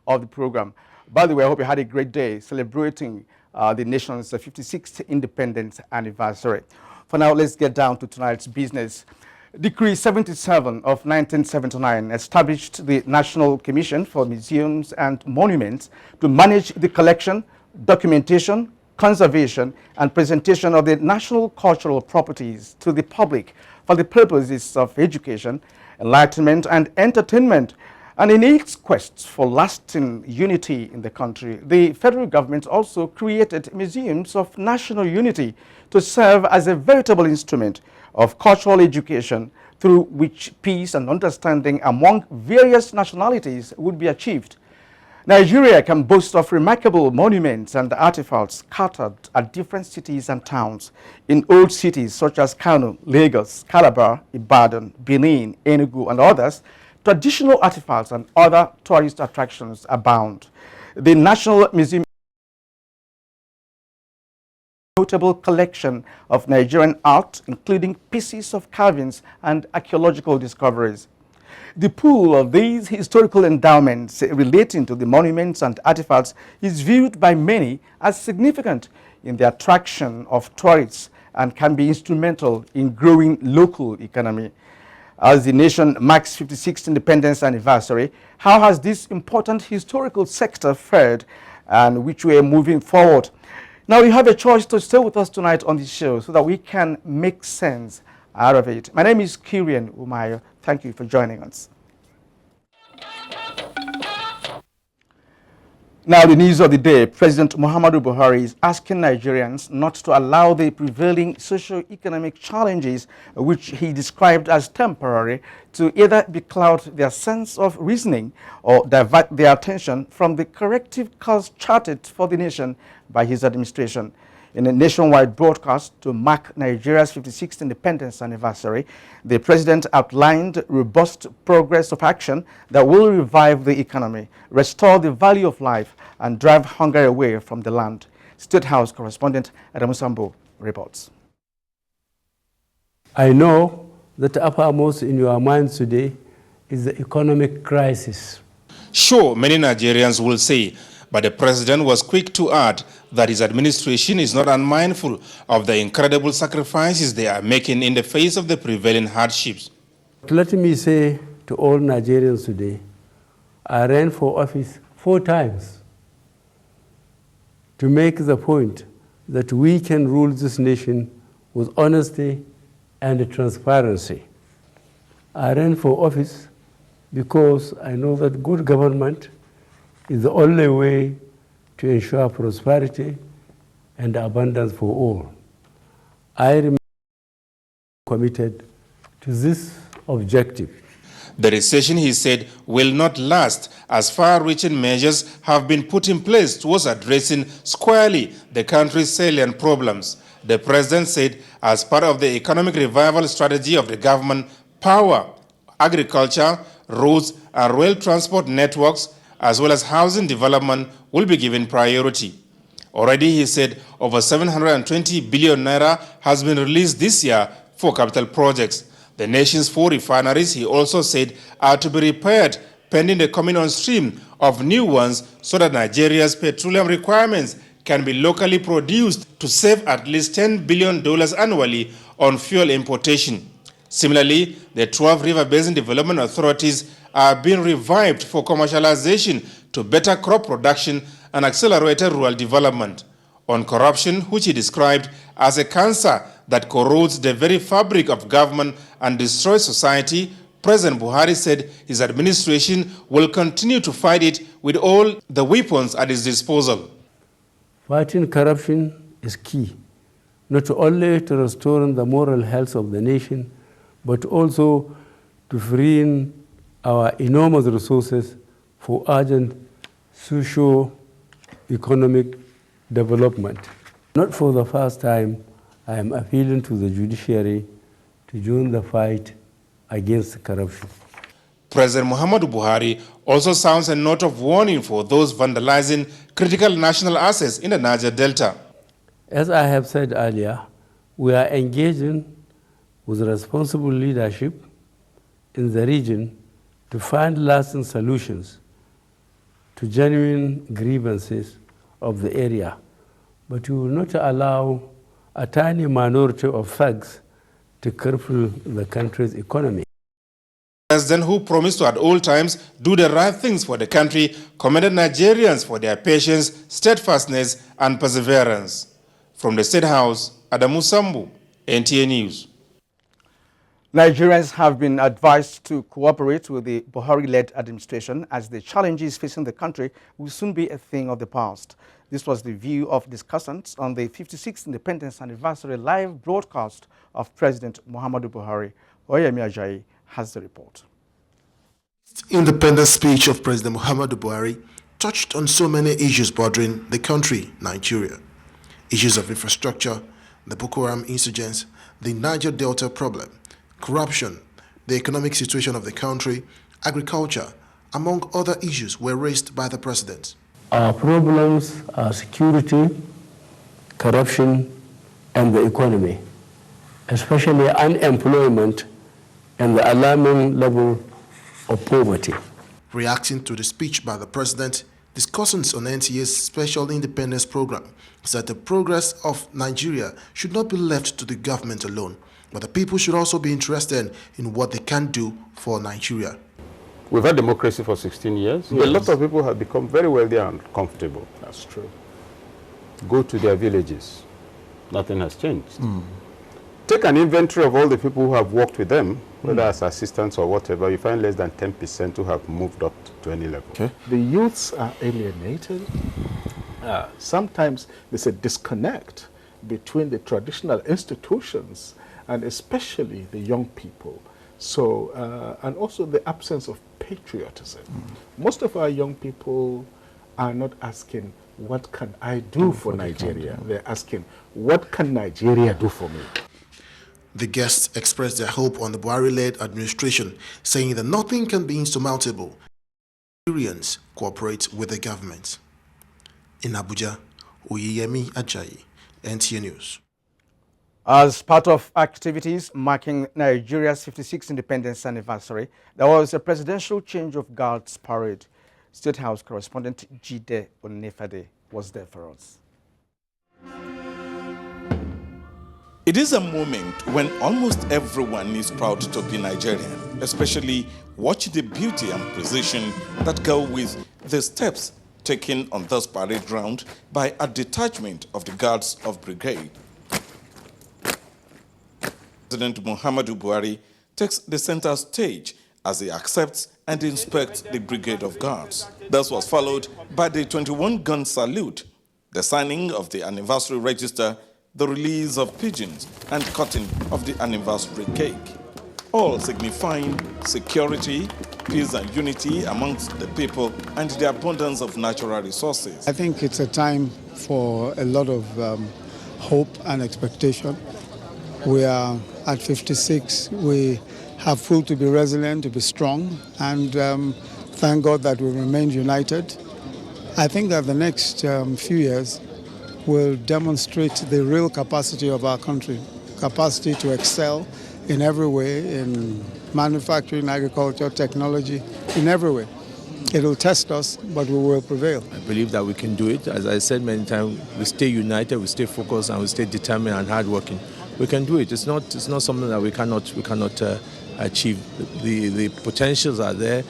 of the program. By the way, I hope you had a great day celebrating the nation's 56th independence anniversary. For now, let's get down to tonight's business. Decree 77 of 1979 established the National Commission for Museums and Monuments to manage the collection, documentation, conservation, and presentation of the national cultural properties to the public for the purposes of education, enlightenment, and entertainment. And in its quest for lasting unity in the country, the federal government also created museums of national unity to serve as a veritable instrument of cultural education through which peace and understanding among various nationalities would be achieved. Nigeria can boast of remarkable monuments and artifacts scattered at different cities and towns. In old cities such as Kano, Lagos, Calabar, Ibadan, Benin, Enugu, and others, traditional artifacts and other tourist attractions abound. The National Museum notable collection of Nigerian art, including pieces of carvings and archaeological discoveries. The pool of these historical endowments relating to the monuments and artifacts is viewed by many as significant in the attraction of tourists and can be instrumental in growing local economy. As the nation marks 56th independence anniversary, how has this important historical sector fared and which way moving forward? Now you have a choice to stay with us tonight on the show so that we can make sense out of it. My name is Kirian Umayo. Thank you for joining us. Now, the news of the day. President Muhammadu Buhari is asking Nigerians not to allow the prevailing socio-economic challenges, which he described as temporary, to either becloud their sense of reasoning or divert their attention from the corrective course charted for the nation by his administration. In a nationwide broadcast to mark Nigeria's 56th independence anniversary, the president outlined robust progress of action that will revive the economy, restore the value of life, and drive hunger away from the land. State House correspondent Adamu Sambo reports. I know that uppermost in your minds today is the economic crisis. Sure, many Nigerians will say, but the president was quick to add that his administration is not unmindful of the incredible sacrifices they are making in the face of the prevailing hardships. Let me say to all Nigerians today, I ran for office 4 times to make the point that we can rule this nation with honesty and transparency. I ran for office because I know that good government is the only way to ensure prosperity and abundance for all. I remain committed to this objective. The recession, he said, will not last as far-reaching measures have been put in place towards addressing squarely the country's salient problems. The president said, as part of the economic revival strategy of the government, power, agriculture, roads, and rail transport networks, as well as housing development, will be given priority. Already, he said, over 720 billion naira has been released this year for capital projects. The nation's 4 refineries, he also said, are to be repaired pending the coming on stream of new ones so that Nigeria's petroleum requirements can be locally produced to save at least $10 billion annually on fuel importation. Similarly, the 12 river basin development authorities are being revived for commercialization to better crop production and accelerated rural development. On corruption, which he described as a cancer that corrodes the very fabric of government and destroys society, President Buhari said his administration will continue to fight it with all the weapons at its disposal. Fighting corruption is key, not only to restoring the moral health of the nation, but also to freeing our enormous resources for urgent socio-economic development. Not for the first time, I am appealing to the judiciary to join the fight against corruption. President Muhammadu Buhari also sounds a note of warning for those vandalizing critical national assets in the Niger Delta. As I have said earlier, we are engaging with responsible leadership in the region to find lasting solutions to genuine grievances of the area, but we will not allow a tiny minority of thugs to cripple the country's economy. The president, who promised to at all times do the right things for the country, commended Nigerians for their patience, steadfastness, and perseverance. From the State House, Adamu Sambu, NTA News. Nigerians have been advised to cooperate with the Buhari-led administration as the challenges facing the country will soon be a thing of the past. This was the view of discussants on the 56th Independence Anniversary live broadcast of President Muhammadu Buhari. Oyemi Ajayi has the report. Independence speech of President Muhammadu Buhari touched on so many issues bordering the country, Nigeria. Issues of infrastructure, the Boko Haram insurgents, the Niger Delta problem, corruption, the economic situation of the country, agriculture, among other issues were raised by the president. Our problems are security, corruption, and the economy, especially unemployment and the alarming level of poverty. Reacting to the speech by the president, discussants on NTA's special independence program said the progress of Nigeria should not be left to the government alone, but the people should also be interested in what they can do for Nigeria. We've had democracy for 16 years. Yes. A lot of people have become very wealthy and comfortable. That's true. Go to their villages. Nothing has changed. Take an inventory of all the people who have worked with them, whether as assistants or whatever. You find less than 10% who have moved up to any level. Okay. The youths are alienated. Sometimes there's a disconnect between the traditional institutions and especially the young people. So, and also the absence of patriotism. Most of our young people are not asking, what can I do for Nigeria? They're asking, what can Nigeria do for me? The guests expressed their hope on the Buhari-led administration, saying that nothing can be insurmountable. Nigerians cooperate with the government. In Abuja, Oyemi Ajayi, NTA News. As part of activities marking Nigeria's 56th independence anniversary, there was a presidential change of guards parade. State House correspondent Jide Onefade was there for us. It is a moment when almost everyone is proud to be Nigerian, especially watching the beauty and precision that go with the steps taken on this parade ground by a detachment of the Guards of Brigade. President Muhammadu Buhari takes the center stage as he accepts and inspects the Brigade of Guards. This was followed by the 21-gun salute, the signing of the anniversary register, the release of pigeons, and cutting of the anniversary cake, all signifying security, peace and unity amongst the people and the abundance of natural resources. I think it's a time for a lot of hope and expectation. We are at 56. We have proved to be resilient, to be strong, and thank God that we remain united. I think that the next few years will demonstrate the real capacity of our country, capacity to excel in every way, in manufacturing, agriculture, technology, in every way. It will test us, but we will prevail. I believe that we can do it. As I said many times, we stay united, we stay focused, and we stay determined and hardworking. We can do it. It's not something that we cannot achieve. The potentials are there.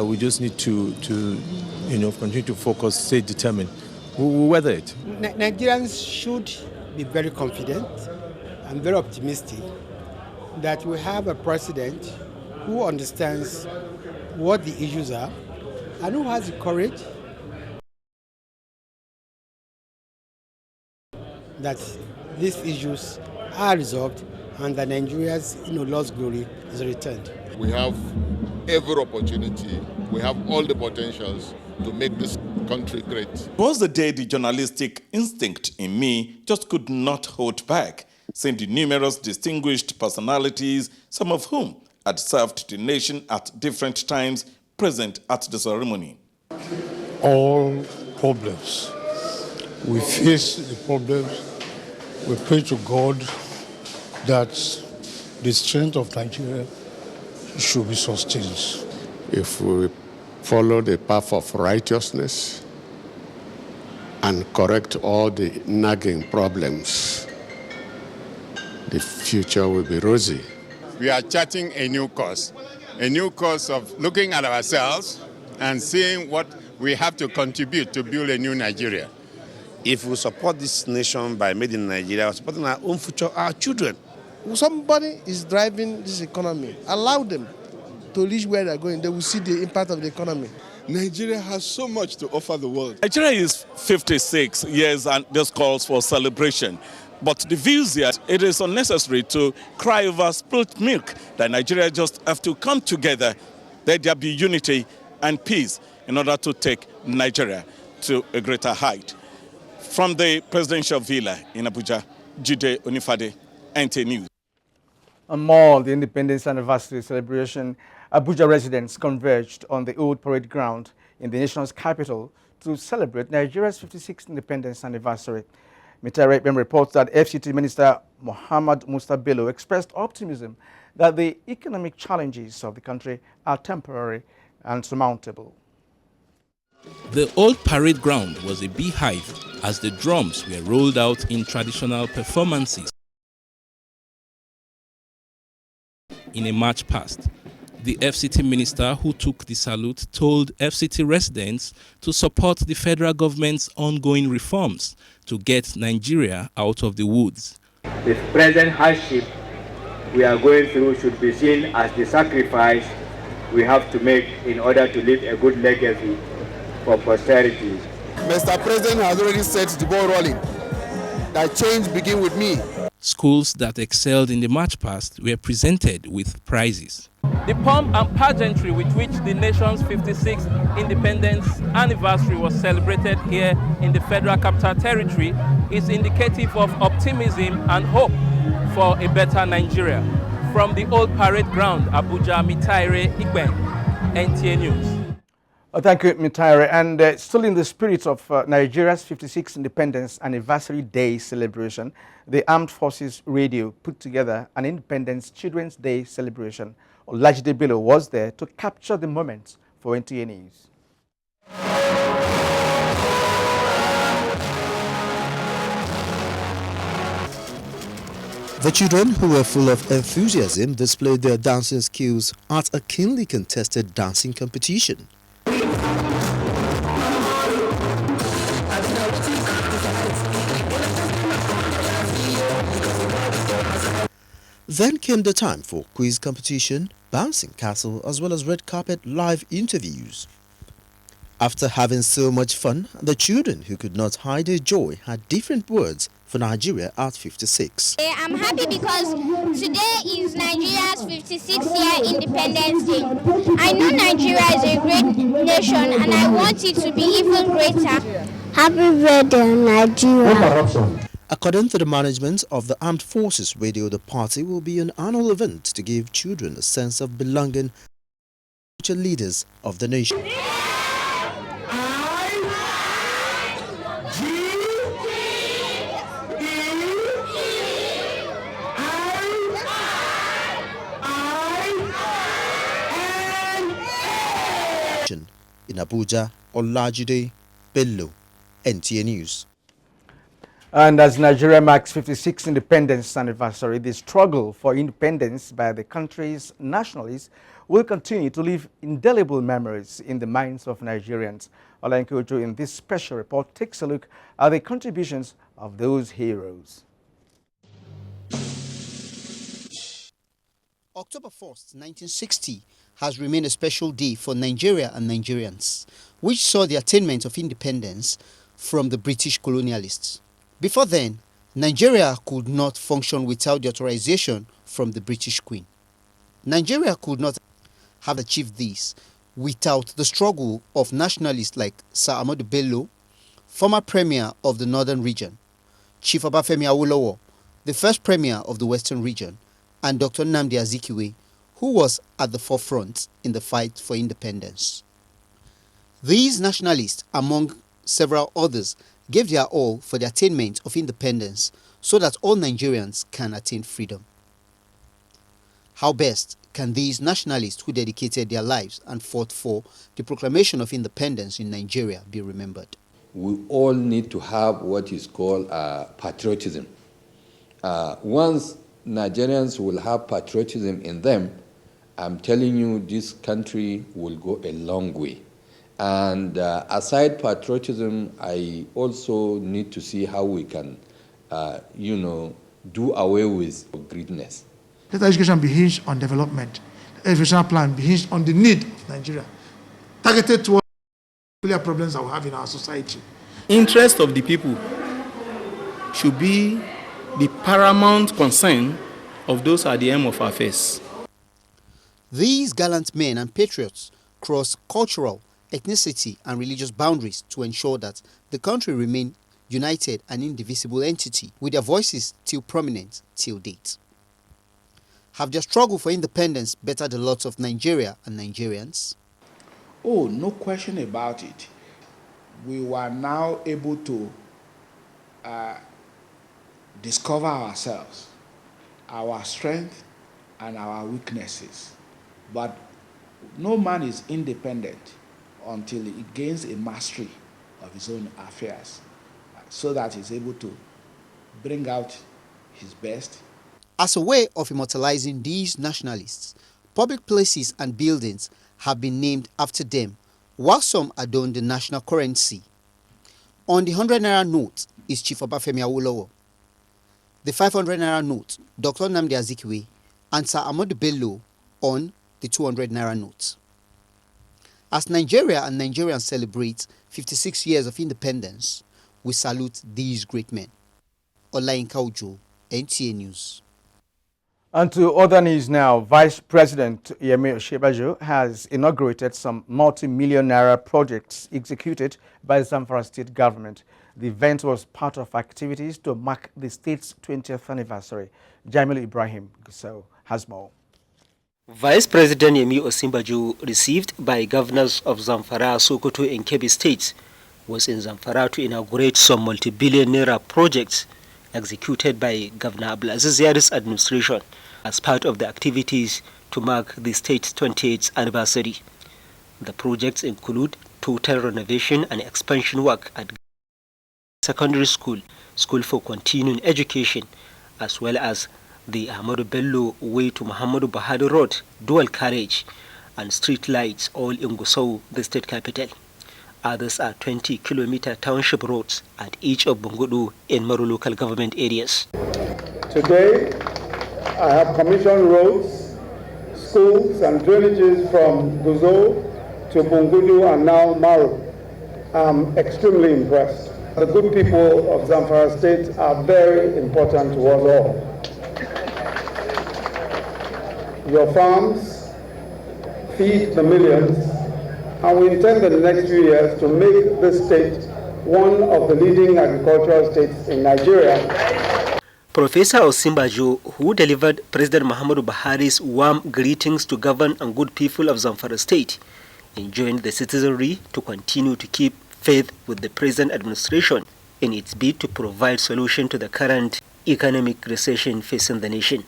We just need to continue to focus, stay determined. We'll weather it. Nigerians should be very confident and very optimistic that we have a president who understands what the issues are and who has the courage that these issues are resolved and that Nigeria's lost glory is returned. We have every opportunity, we have all the potentials to make this country great. It was the day the journalistic instinct in me just could not hold back, seeing the numerous distinguished personalities, some of whom had served the nation at different times, present at the ceremony. All problems. We face the problems. We pray to God that the strength of Nigeria should be sustained. If we follow the path of righteousness, and correct all the nagging problems, the future will be rosy. We are charting a new course of looking at ourselves and seeing what we have to contribute to build a new Nigeria. If we support this nation by made in Nigeria, supporting our own future, our children. Somebody is driving this economy. Allow them to reach where they're going. They will see the impact of the economy. Nigeria has so much to offer the world. Nigeria is 56 years and this calls for celebration. But the views here, it is unnecessary to cry over spilt milk, that Nigeria just have to come together, that there be unity and peace in order to take Nigeria to a greater height. From the presidential villa in Abuja, Jide Onifade, NTA News. On more, the Independence Anniversary celebration, Abuja residents converged on the old parade ground in the nation's capital to celebrate Nigeria's 56th Independence Anniversary. Mitare reports that FCT Minister Muhammad Musta Bello expressed optimism that the economic challenges of the country are temporary and surmountable. The old parade ground was a beehive as the drums were rolled out in traditional performances. In a march past, the FCT minister who took the salute told FCT residents to support the federal government's ongoing reforms to get Nigeria out of the woods. The present hardship we are going through should be seen as the sacrifice we have to make in order to leave a good legacy for posterity. Mr. President has already set the ball rolling. That change begins with me. Schools that excelled in the march past were presented with prizes. The pomp and pageantry with which the nation's 56th independence anniversary was celebrated here in the Federal Capital Territory is indicative of optimism and hope for a better Nigeria. From the old parade ground, Abuja, Mitaire Igben, NTA News. Thank you, Mitaire. And still in the spirit of Nigeria's 56th Independence Anniversary Day celebration, the Armed Forces Radio put together an Independence Children's Day celebration. Olajide Bello was there to capture the moment for NTA News. The children, who were full of enthusiasm, displayed their dancing skills at a keenly contested dancing competition. Then came the time for quiz competition, bouncing castle, as well as red carpet live interviews. After having so much fun, the children, who could not hide their joy, had different words for Nigeria at 56. I'm happy because today is Nigeria's 56th year Independence Day. I know Nigeria is a great nation and I want it to be even greater. Happy birthday, Nigeria. According to the management of the Armed Forces Radio, the party will be an annual event to give children a sense of belonging to future leaders of the nation. In Abuja, Olajide Bello, NTA News. And as Nigeria marks 56th independence anniversary, the struggle for independence by the country's nationalists will continue to leave indelible memories in the minds of Nigerians. Ola Nkojo in this special report takes a look at the contributions of those heroes. October 1st, 1960 has remained a special day for Nigeria and Nigerians, which saw the attainment of independence from the British colonialists. Before then, Nigeria could not function without the authorization from the British Queen. Nigeria could not have achieved this without the struggle of nationalists like Sir Ahmadu Bello, former Premier of the Northern Region, Chief Obafemi Awolowo, the first Premier of the Western Region, and Dr. Nnamdi Azikiwe, who was at the forefront in the fight for independence. These nationalists, among several others, gave their all for the attainment of independence so that all Nigerians can attain freedom. How best can these nationalists who dedicated their lives and fought for the proclamation of independence in Nigeria be remembered? We all need to have what is called patriotism. Once Nigerians will have patriotism in them, I'm telling you, this country will go a long way. And aside patriotism, I also need to see how we can, do away with greediness. Let education be hinged on development. The educational plan be hinged on the need of Nigeria, targeted towards the problems that we have in our society. Interest of the people should be the paramount concern of those at the end of affairs. These gallant men and patriots cross cultural, ethnicity and religious boundaries to ensure that the country remain united and indivisible entity, with their voices still prominent till date. Have their struggle for independence bettered the lots of Nigeria and Nigerians? Oh, no question about it. We were now able to discover ourselves, our strength and our weaknesses. But no man is independent until he gains a mastery of his own affairs, so that he's able to bring out his best. As a way of immortalizing these nationalists, public places and buildings have been named after them, while some adorn the national currency. On the 100 Naira note is Chief Obafemi Awolowo. The 500 Naira note, Dr. Nnamdi Azikiwe, and Sir Ahmadu Bello on the 200 Naira note. As Nigeria and Nigerians celebrate 56 years of independence, we salute these great men. Olayinka Ojo, NTA News. And to other news now, Vice President Yemi Osinbajo has inaugurated some multi-million naira projects executed by the Zamfara state government. The event was part of activities to mark the state's 20th anniversary. Jamil Ibrahim has more. Vice President Yemi Osinbajo, received by governors of Zamfara, Sokoto and Kebbi states, was in Zamfara to inaugurate some multi-billion naira projects executed by Governor Abdulaziz Yari's administration as part of the activities to mark the state's 28th anniversary. The projects include total renovation and expansion work at secondary school, school for continuing education, as well as the Ahmadu Bello Way to Muhammadu Buhari Road, dual carriage, and street lights, all in Gusau, the state capital. Others are 20-kilometer township roads at each of Bungudu and Maru local government areas. Today, I have commissioned roads, schools, and drainages from Gusau to Bungudu and now Maru. I'm extremely impressed. The good people of Zamfara State are very important to us all. Your farms feed the millions, and we intend in the next few years to make this state one of the leading agricultural states in Nigeria. Professor Osinbajo, who delivered President Muhammadu Buhari's warm greetings to govern and good people of Zamfara State, enjoined the citizenry to continue to keep faith with the present administration in its bid to provide solution to the current economic recession facing the nation.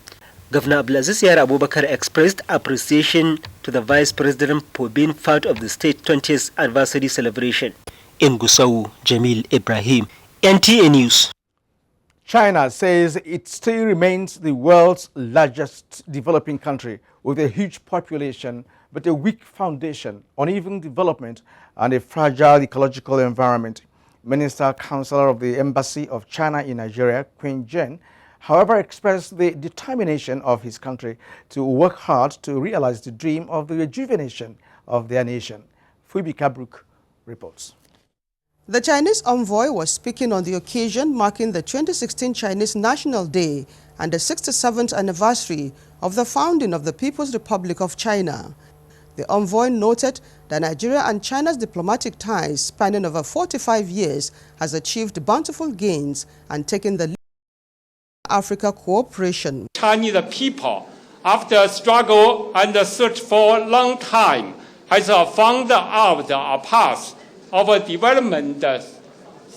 Governor Abdulaziz Yari Abubakar expressed appreciation to the Vice President for being part of the state 20th anniversary celebration. In Gusau, Jamil Ibrahim, NTA News. China says it still remains the world's largest developing country with a huge population but a weak foundation, uneven development, and a fragile ecological environment. Minister Counselor of the Embassy of China in Nigeria, Queen Jen, however, expressed the determination of his country to work hard to realize the dream of the rejuvenation of their nation. Phoebe Kabruk reports. The Chinese envoy was speaking on the occasion marking the 2016 Chinese National Day and the 67th anniversary of the founding of the People's Republic of China. The envoy noted that Nigeria and China's diplomatic ties spanning over 45 years has achieved bountiful gains and taken the lead in Africa cooperation. Chinese people, after a struggle and a search for a long time, has found out a path of development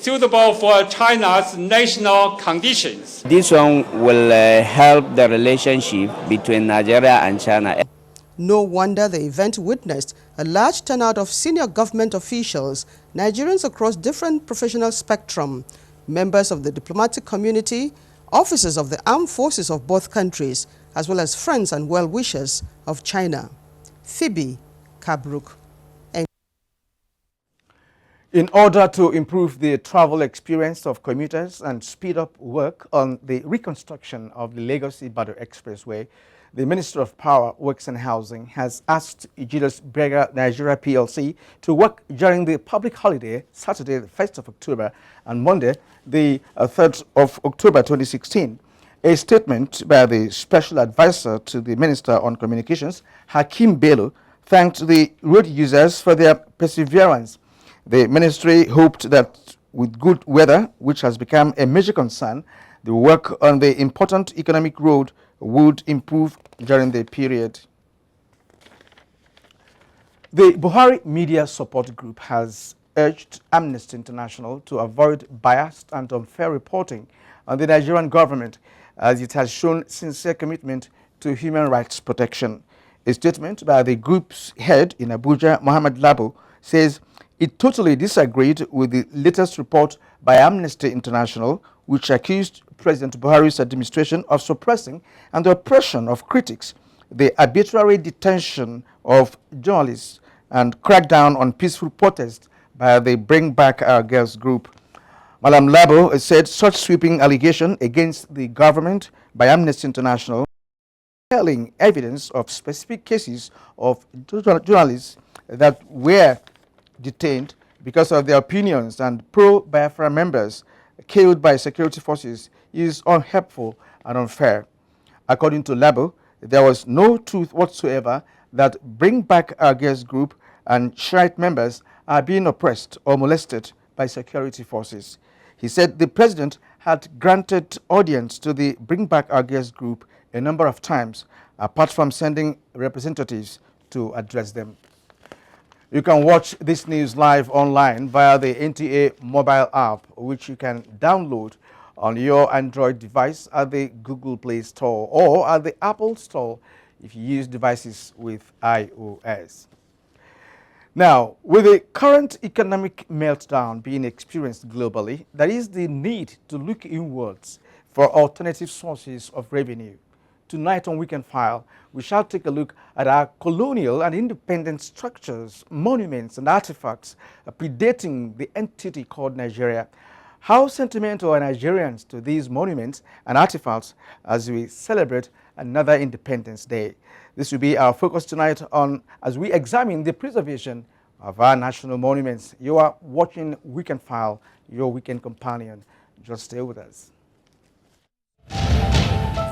suitable for China's national conditions. This one will help the relationship between Nigeria and China. No wonder the event witnessed a large turnout of senior government officials, Nigerians across different professional spectrum, members of the diplomatic community, officers of the armed forces of both countries, as well as friends and well-wishers of China. Phoebe Kabruk. In order to improve the travel experience of commuters and speed up work on the reconstruction of the Lagos-Ibadan Expressway, the Minister of Power, Works and Housing has asked Julius Berger Nigeria PLC to work during the public holiday, Saturday the 1st of October and Monday the 3rd of October 2016. A statement by the Special Advisor to the Minister on Communications, Hakim Bello, thanked the road users for their perseverance. The ministry hoped that with good weather, which has become a major concern, the work on the important economic road would improve during the period. The Buhari Media Support Group has urged Amnesty International to avoid biased and unfair reporting on the Nigerian government, as it has shown sincere commitment to human rights protection. A statement by the group's head in Abuja, Mohammed Labo, says it totally disagreed with the latest report by Amnesty International, which accused President Buhari's administration of suppressing and the oppression of critics, the arbitrary detention of journalists, and crackdown on peaceful protests by the Bring Back Our Girls group. Malam Labo said such sweeping allegation against the government by Amnesty International, telling evidence of specific cases of journalists that were detained because of their opinions and pro-Biafra members killed by security forces is unhelpful and unfair. According to Labo, there was no truth whatsoever that Bring Back Our Girls group and Shiite members are being oppressed or molested by security forces. He said the president had granted audience to the Bring Back Our Girls group a number of times, apart from sending representatives to address them. You can watch this news live online via the NTA mobile app, which you can download on your Android device at the Google Play Store or at the Apple Store if you use devices with iOS. Now, with the current economic meltdown being experienced globally, there is the need to look inwards for alternative sources of revenue. Tonight on Weekend File, we shall take a look at our colonial and independent structures, monuments and artifacts predating the entity called Nigeria. How sentimental are Nigerians to these monuments and artifacts as we celebrate another Independence Day? This will be our focus tonight on as we examine the preservation of our national monuments. You are watching Weekend File, your weekend companion. Just stay with us.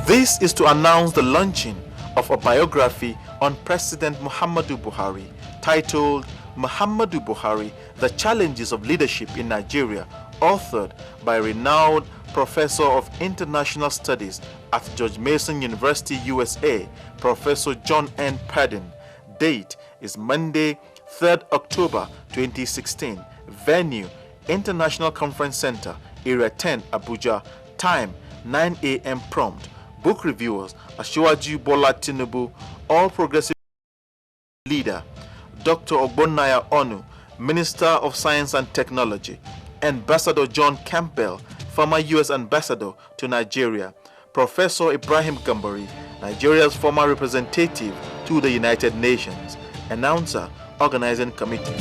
This is to announce the launching of a biography on President Muhammadu Buhari titled Muhammadu Buhari, The Challenges of Leadership in Nigeria, authored by renowned Professor of International Studies at George Mason University, USA, Professor John N. Pardon. Date is Monday, 3rd October 2016. Venue, International Conference Center, Area 10, Abuja. Time, 9 a.m. prompt. Book reviewers, Asiwaju Bola Tinubu, All Progressive Leader, Dr. Ogbonnaya Onu, Minister of Science and Technology, Ambassador John Campbell, former U.S. Ambassador to Nigeria, Professor Ibrahim Gambari, Nigeria's former representative to the United Nations, Announcer, Organizing Committee.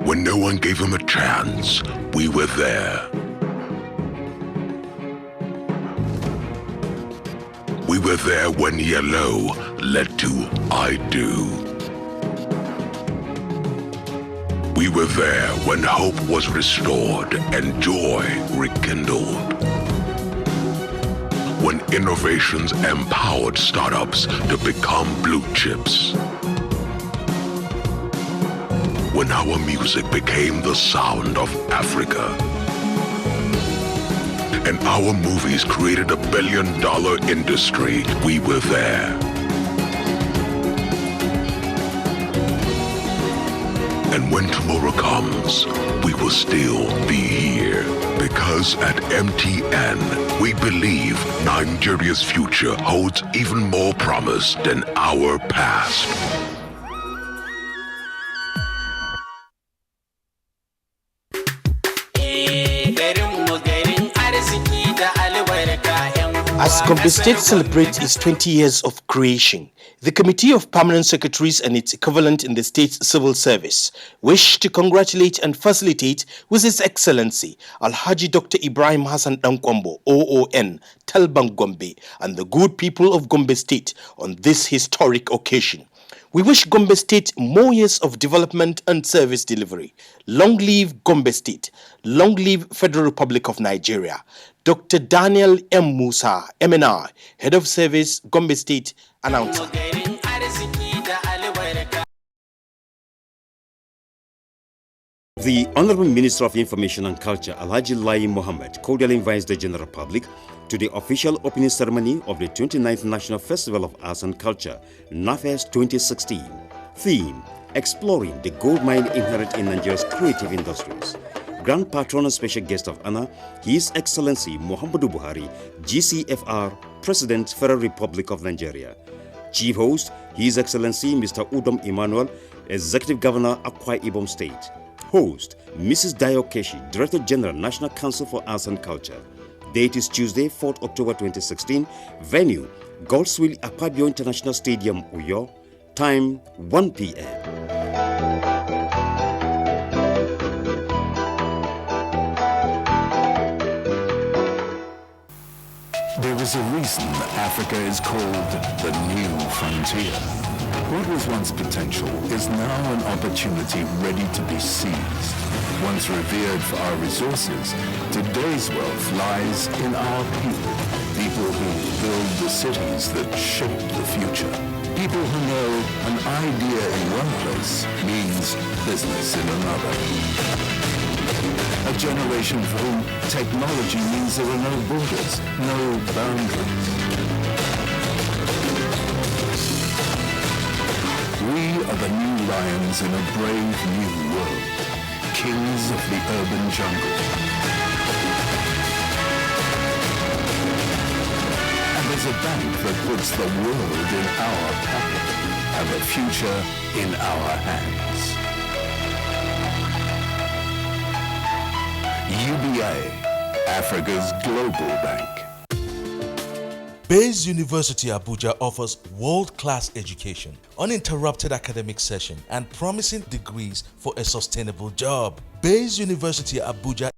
When no one gave him a chance, we were there. We were there when yellow led to I do. We were there when hope was restored and joy rekindled. When innovations empowered startups to become blue chips. When our music became the sound of Africa. And our movies created a billion-dollar industry, we were there. And when tomorrow comes, we will still be here. Because at MTN, we believe Nigeria's future holds even more promise than our past. As Gombe State celebrates its 20 years of creation, the Committee of Permanent Secretaries and its equivalent in the state's civil service wish to congratulate and facilitate with His Excellency Alhaji Dr. Ibrahim Hassan Dankwambo, OON, Telbang Gombe, and the good people of Gombe State on this historic occasion. We wish Gombe State more years of development and service delivery. Long live Gombe State. Long live Federal Republic of Nigeria. Dr. Daniel M. Musa, MNR, Head of Service, Gombe State, announcer. The Honorable Minister of Information and Culture, Alhaji Lai Mohammed, cordially invites the general public to the official opening ceremony of the 29th National Festival of Arts and Culture, NAFES 2016. Theme: Exploring the gold mine inherent in Nigeria's creative industries. Grand Patron and Special Guest of Honor, His Excellency Muhammadu Buhari, GCFR, President, Federal Republic of Nigeria. Chief Host, His Excellency Mr. Udom Emmanuel, Executive Governor, Akwa Ibom State. Host, Mrs. Dayo Keshi, Director General, National Council for Arts and Culture. Date is Tuesday, 4th October 2016. Venue, Goldswil Akpabio International Stadium, Uyo. Time, 1 p.m. There is a reason Africa is called the new frontier. What was once potential is now an opportunity ready to be seized. Once revered for our resources, today's wealth lies in our people. People who build the cities that shape the future. People who know an idea in one place means business in another. A generation for whom technology means there are no borders, no boundaries. We are the new lions in a brave new world, kings of the urban jungle. And there's a bank that puts the world in our pocket and the future in our hands. UBA, Africa's global bank. Bayes University Abuja offers world-class education, uninterrupted academic session, and promising degrees for a sustainable job. Bayes University Abuja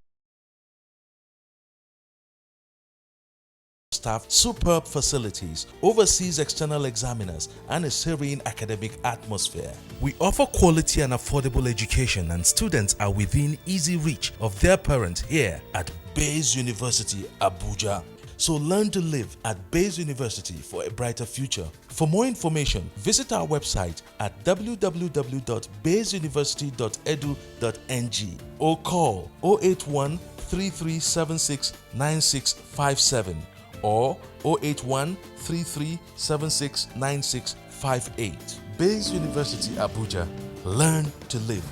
staff, superb facilities, overseas external examiners, and a serene academic atmosphere. We offer quality and affordable education, and students are within easy reach of their parents here at Bayes University Abuja. So learn to live at Bayes University for a brighter future. For more information, visit our website at www.bayesuniversity.edu.ng or call 081 3376 9657 or 081 3376 9658. Bayes University Abuja. Learn to live.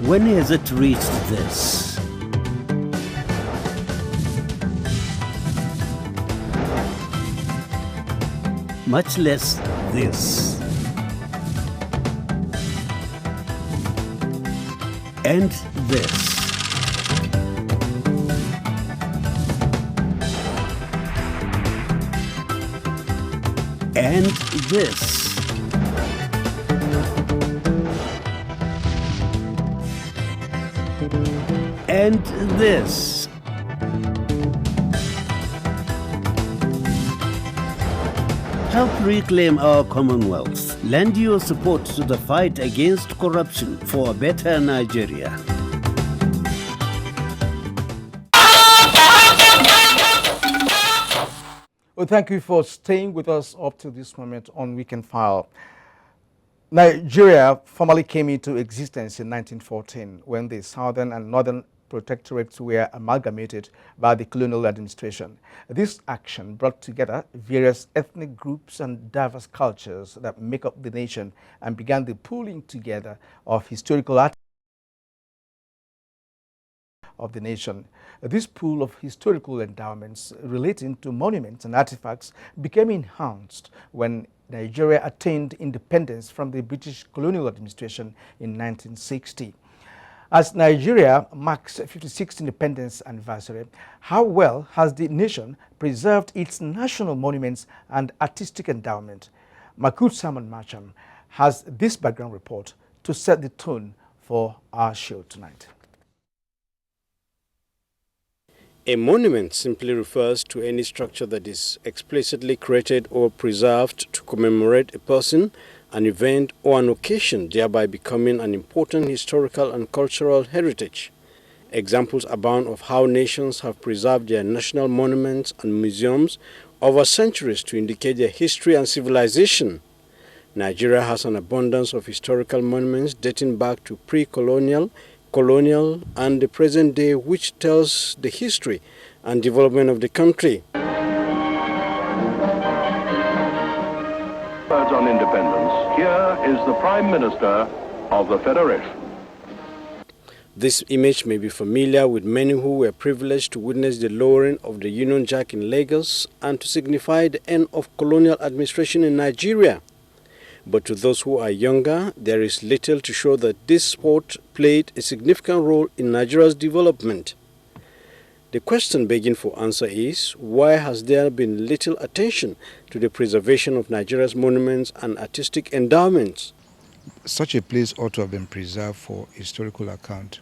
When has it reached this? Much less this. And this. And this. And this. Help reclaim our Commonwealth. Lend your support to the fight against corruption for a better Nigeria. Well, thank you for staying with us up to this moment on Weekend File. Nigeria formally came into existence in 1914 when the southern and northern protectorates were amalgamated by the colonial administration. This action brought together various ethnic groups and diverse cultures that make up the nation and began the pooling together of historical artifacts of the nation. This pool of historical endowments relating to monuments and artifacts became enhanced when Nigeria attained independence from the British colonial administration in 1960. As Nigeria marks 56th independence anniversary, how well has the nation preserved its national monuments and artistic endowment? Makud Simon Macham has this background report to set the tone for our show tonight. A monument simply refers to any structure that is explicitly created or preserved to commemorate a person, an event, or an occasion, thereby becoming an important historical and cultural heritage. Examples abound of how nations have preserved their national monuments and museums over centuries to indicate their history and civilization. Nigeria has an abundance of historical monuments dating back to pre-colonial, colonial, and the present day, which tells the history and development of the country. Words on independence. Here is the Prime Minister of the Federation. This image may be familiar with many who were privileged to witness the lowering of the Union Jack in Lagos and to signify the end of colonial administration in Nigeria. But to those who are younger, there is little to show that this sport played a significant role in Nigeria's development. The question begging for answer is, why has there been little attention to the preservation of Nigeria's monuments and artistic endowments? Such a place ought to have been preserved for historical account.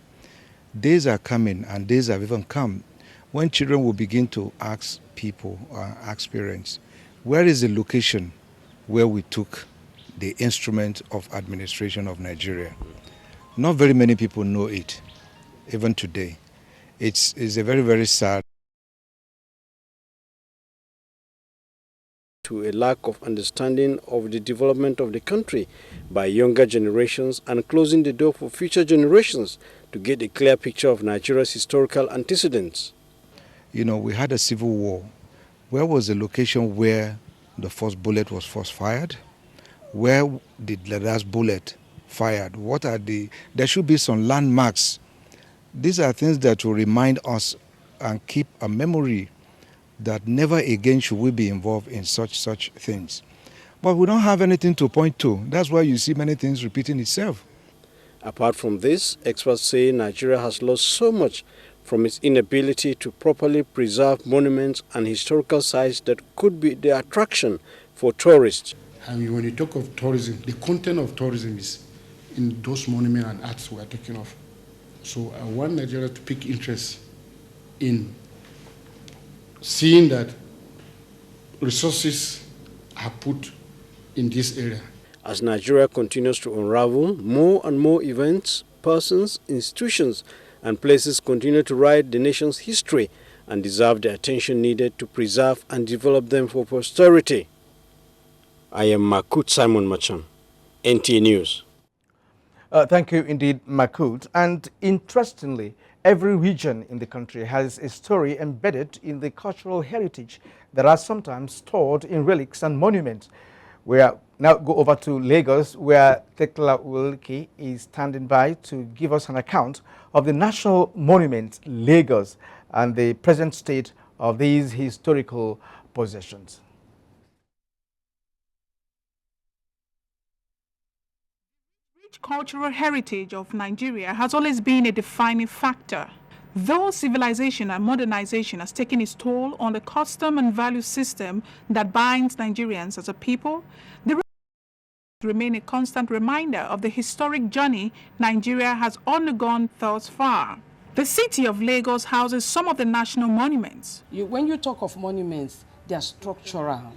Days are coming, and days have even come, when children will begin to ask people, ask parents, where is the location where we took the instrument of administration of Nigeria? Not very many people know it, even today. It's a very, very sad. To a lack of understanding of the development of the country by younger generations and closing the door for future generations to get a clear picture of Nigeria's historical antecedents. You know, we had a civil war. Where was the location where the first bullet was first fired? Where did the last bullet fired? What are there should be some landmarks. These are things that will remind us and keep a memory that never again should we be involved in such things. But we don't have anything to point to. That's why you see many things repeating itself. Apart from this, experts say Nigeria has lost so much from its inability to properly preserve monuments and historical sites that could be the attraction for tourists. I mean, when you talk of tourism, the content of tourism is in those monuments and arts we are talking of. So I want Nigeria to pick interest in seeing that resources are put in this area. As Nigeria continues to unravel, more and more events, persons, institutions, and places continue to write the nation's history and deserve the attention needed to preserve and develop them for posterity. I am Makud Simon Macham, NTA News. Thank you indeed, Makud. And interestingly, every region in the country has a story embedded in the cultural heritage that are sometimes stored in relics and monuments. We now go over to Lagos, where Tekla Wilkie is standing by to give us an account of the national monument, Lagos, and the present state of these historical possessions. Cultural heritage of Nigeria has always been a defining factor. Though civilization and modernization has taken its toll on the custom and value system that binds Nigerians as a people, the remain a constant reminder of the historic journey Nigeria has undergone thus far. The city of Lagos houses some of the national monuments. When you talk of monuments, they are structural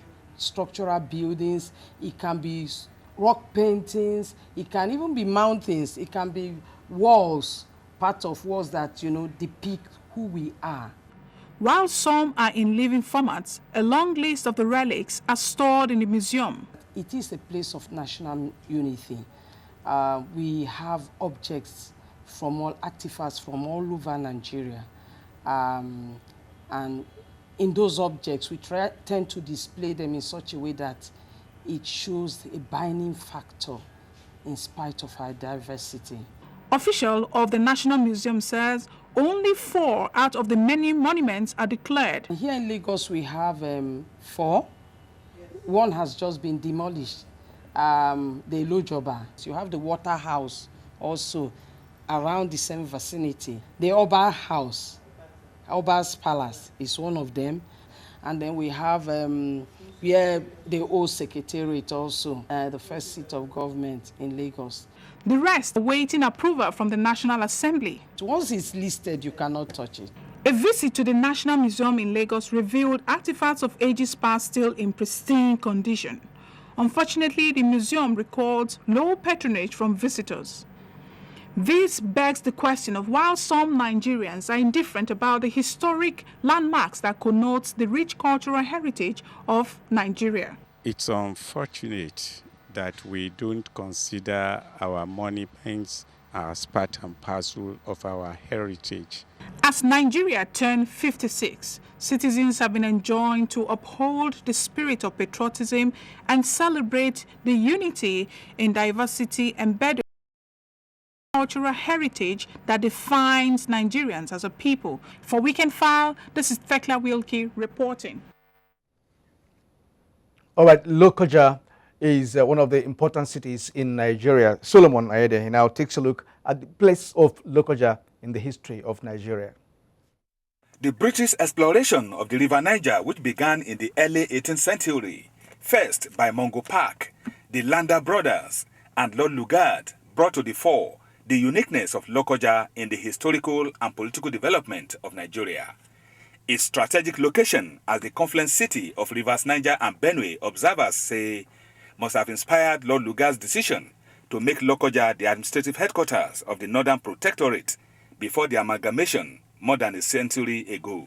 buildings. It can be rock paintings, it can even be mountains, it can be walls, part of walls that, depict who we are. While some are in living formats, a long list of the relics are stored in the museum. It is a place of national unity. We have objects from all artifacts from all over Nigeria. And in those objects, we tend to display them in such a way that it shows a binding factor in spite of our diversity. Official of the National Museum says only 4 out of the many monuments are declared. Here in Lagos, we have 4. One has just been demolished, the Ilojoba. So you have the Water House also around the same vicinity. The Oba House, Oba's Palace is one of them. And then we have the old Secretariat also, the first seat of government in Lagos. The rest awaiting approval from the National Assembly. Once it's listed, you cannot touch it. A visit to the National Museum in Lagos revealed artifacts of ages past still in pristine condition. Unfortunately, the museum records low patronage from visitors. This begs the question of why some Nigerians are indifferent about the historic landmarks that connote the rich cultural heritage of Nigeria. It's unfortunate that we don't consider our monuments as part and parcel of our heritage. As Nigeria turned 56, citizens have been enjoined to uphold the spirit of patriotism and celebrate the unity in diversity embedded in cultural heritage that defines Nigerians as a people. For Weekend File, this is Thekla Wilkie reporting. All right, Lokoja is one of the important cities in Nigeria. Solomon Ayede now takes a look at the place of Lokoja in the history of Nigeria. The British exploration of the River Niger, which began in the early 18th century, first by Mungo Park, the Lander brothers, and Lord Lugard, brought to the fore the uniqueness of Lokoja in the historical and political development of Nigeria. Its strategic location as the confluence city of rivers Niger and Benue, observers say, must have inspired Lord Lugard's decision to make Lokoja the administrative headquarters of the Northern Protectorate before the amalgamation more than a century ago.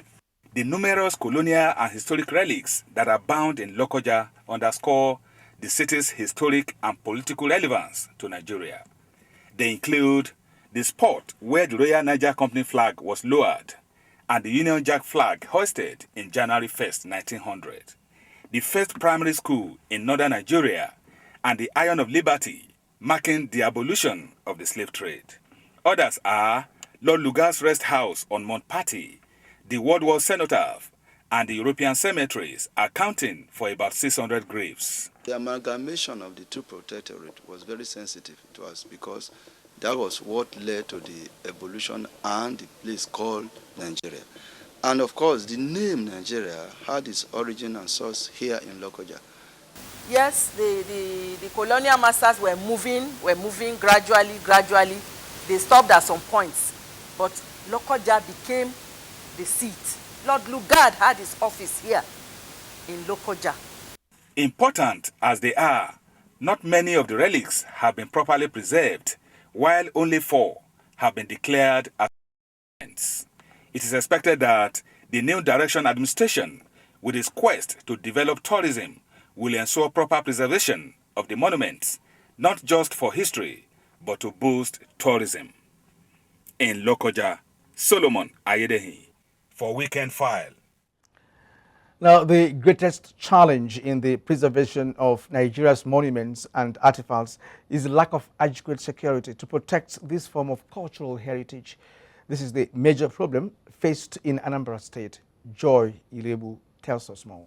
The numerous colonial and historic relics that are bound in Lokoja underscore the city's historic and political relevance to Nigeria. They include the spot where the Royal Niger Company flag was lowered and the Union Jack flag hoisted in January 1st, 1900. The first primary school in northern Nigeria, and the Iron of Liberty, marking the abolition of the slave trade. Others are Lord Lugard's Rest House on Mount Patty, the World War Cenotaph, and the European cemeteries, accounting for about 600 graves. The amalgamation of the two protectorates was very sensitive to us because that was what led to the evolution and the place called Nigeria. And of course, the name Nigeria had its origin and source here in Lokoja. Yes, the colonial masters were moving gradually. They stopped at some points. But Lokoja became the seat. Lord Lugard had his office here in Lokoja. Important as they are, not many of the relics have been properly preserved, while only 4 have been declared as monuments. It is expected that the new direction administration, with its quest to develop tourism, will ensure proper preservation of the monuments, not just for history, but to boost tourism. In Lokoja, Solomon Ayedehi, for Weekend File. Now, the greatest challenge in the preservation of Nigeria's monuments and artifacts is the lack of adequate security to protect this form of cultural heritage. This is the major problem faced in Anambra State. Joy Ilebu tells us more.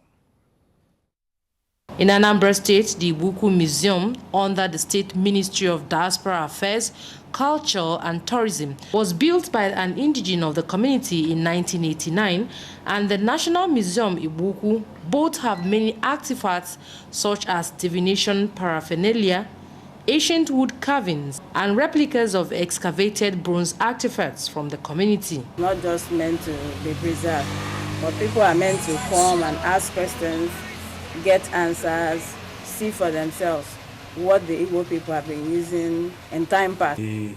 In Anambra State, the Ibuku Museum, under the State Ministry of Diaspora Affairs, Culture and Tourism, was built by an indigene of the community in 1989, and the National Museum Ibuku both have many artifacts such as divination paraphernalia, ancient wood carvings, and replicas of excavated bronze artifacts from the community. Not just meant to be preserved, but people are meant to come and ask questions, get answers, see for themselves what the Igbo people have been using in time past. The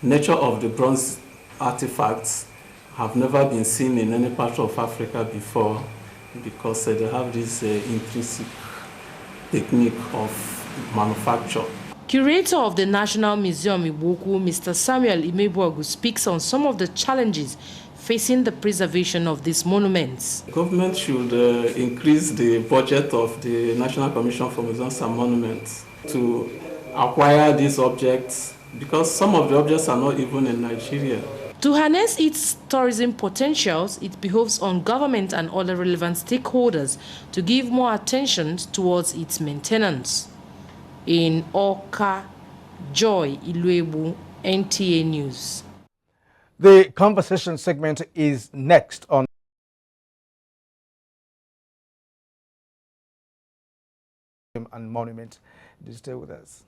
nature of the bronze artifacts have never been seen in any part of Africa before because they have this intrinsic technique of manufacture. Curator of the National Museum Iwoku, Mr. Samuel Imebogu, speaks on some of the challenges facing the preservation of these monuments. The government should increase the budget of the National Commission for Museums and Monuments to acquire these objects, because some of the objects are not even in Nigeria. To harness its tourism potentials, it behoves on government and other relevant stakeholders to give more attention towards its maintenance. In Oka, Joy Iluebu, NTA News. The conversation segment is next on and Monument. Do stay with us.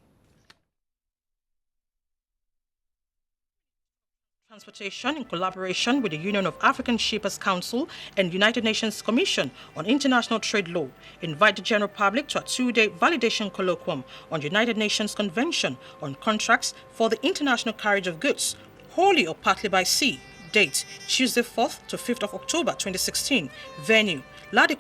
Transportation, in collaboration with the Union of African Shippers Council and United Nations Commission on International Trade Law, invite the general public to a two-day validation colloquium on United Nations Convention on Contracts for the International Carriage of Goods, wholly or partly by sea. Date, Tuesday 4th to 5th of October 2016. Venue, Ladi